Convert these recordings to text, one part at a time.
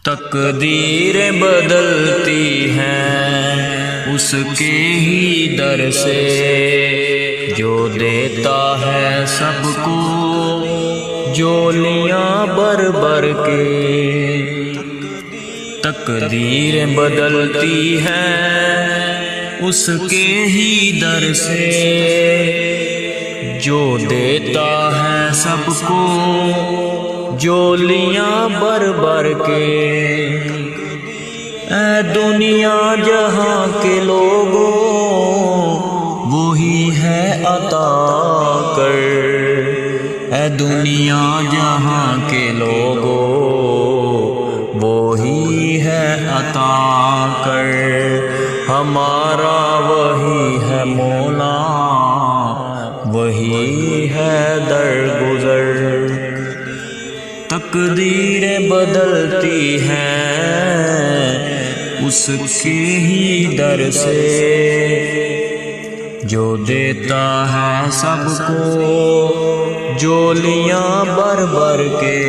تقدیریں بدلتی ہیں اس کے ہی در سے، جو دیتا ہے سب کو جولیاں بھر بھر کے۔ تقدیریں بدلتی ہیں اس کے ہی در سے، جو دیتا ہے سب کو جولیاں بھر بھر کے۔ اے دنیا جہاں کے لوگوں وہی ہے عطا کر، اے دنیا جہاں کے لوگوں وہی ہے عطا کر، ہمارا وہی ہے مولا وہی ہے درگزر۔ تقدیریں بدلتی ہیں اس کے ہی در سے، جو دیتا ہے سب کو جولیاں بھر بھر کے۔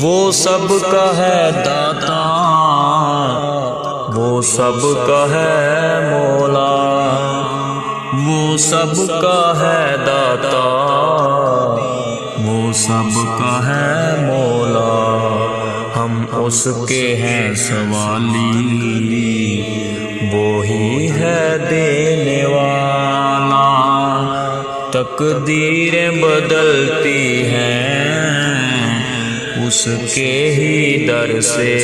وہ سب کا ہے داتا، وہ سب کا ہے مولا، وہ سب کا ہے داتا، وہ سب کا ہے مولا، ہم اس کے ہیں سوالی، وہی ہے دینے والا۔ تقدیریں بدلتی ہیں اس کے ہی در سے،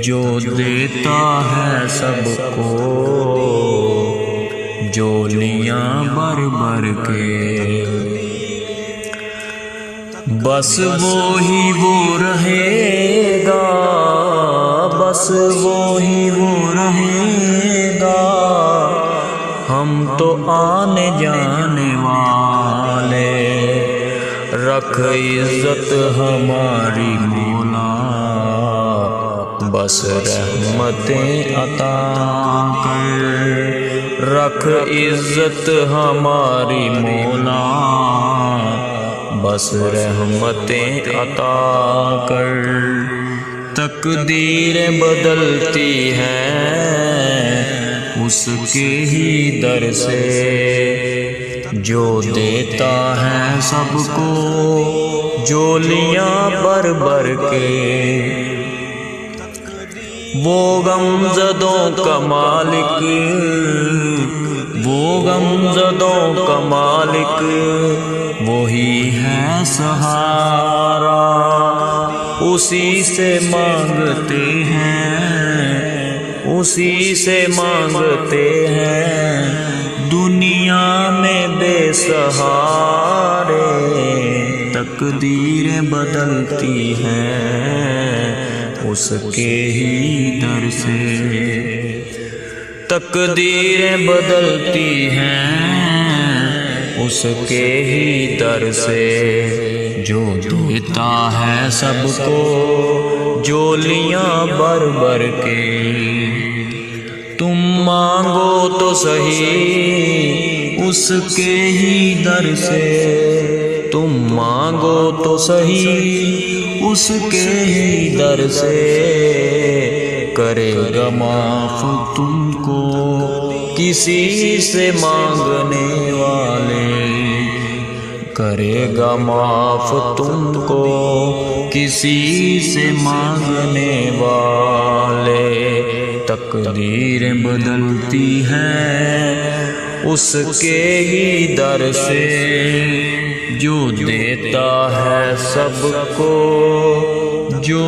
جو دیتا ہے سب کو جولیاں بھر بھر کے۔ بس وہی وہ رہے گا، بس وہی وہ رہے گا، ہم تو آنے جانے والے، رکھ عزت ہماری مولا، بس رحمتیں عطا کر، رکھ عزت ہماری مولا، بس رحمتیں عطا کر۔ تقدیریں بدلتی ہیں اس کے ہی در سے، جو دیتا ہے سب کو جولیاں بھر بھر کے۔ وہ غمزدوں کا مالک، وہ غمزدوں کا مالک، وہی ہے سہارا، اسی سے مانگتے ہیں، اسی سے مانگتے ہیں، دنیا میں بے سہارے۔ تقدیریں بدلتی ہیں اس کے ہی در سے، تقدیریں بدلتی ہیں اس کے ہی در سے، جو دیتا ہے سب کو جولیاں بھر بھر کے۔ تم مانگو تو صحیح اس کے ہی در سے، تم مانگو تو صحیح اس کے ہی در سے، کرے گا معاف تم کو کسی سے مانگنے والے، کرے گا معاف تم کو کسی سے مانگنے والے۔ تقدیریں بدلتی ہیں اس کے ہی در سے، جو دیتا ہے سب کو جو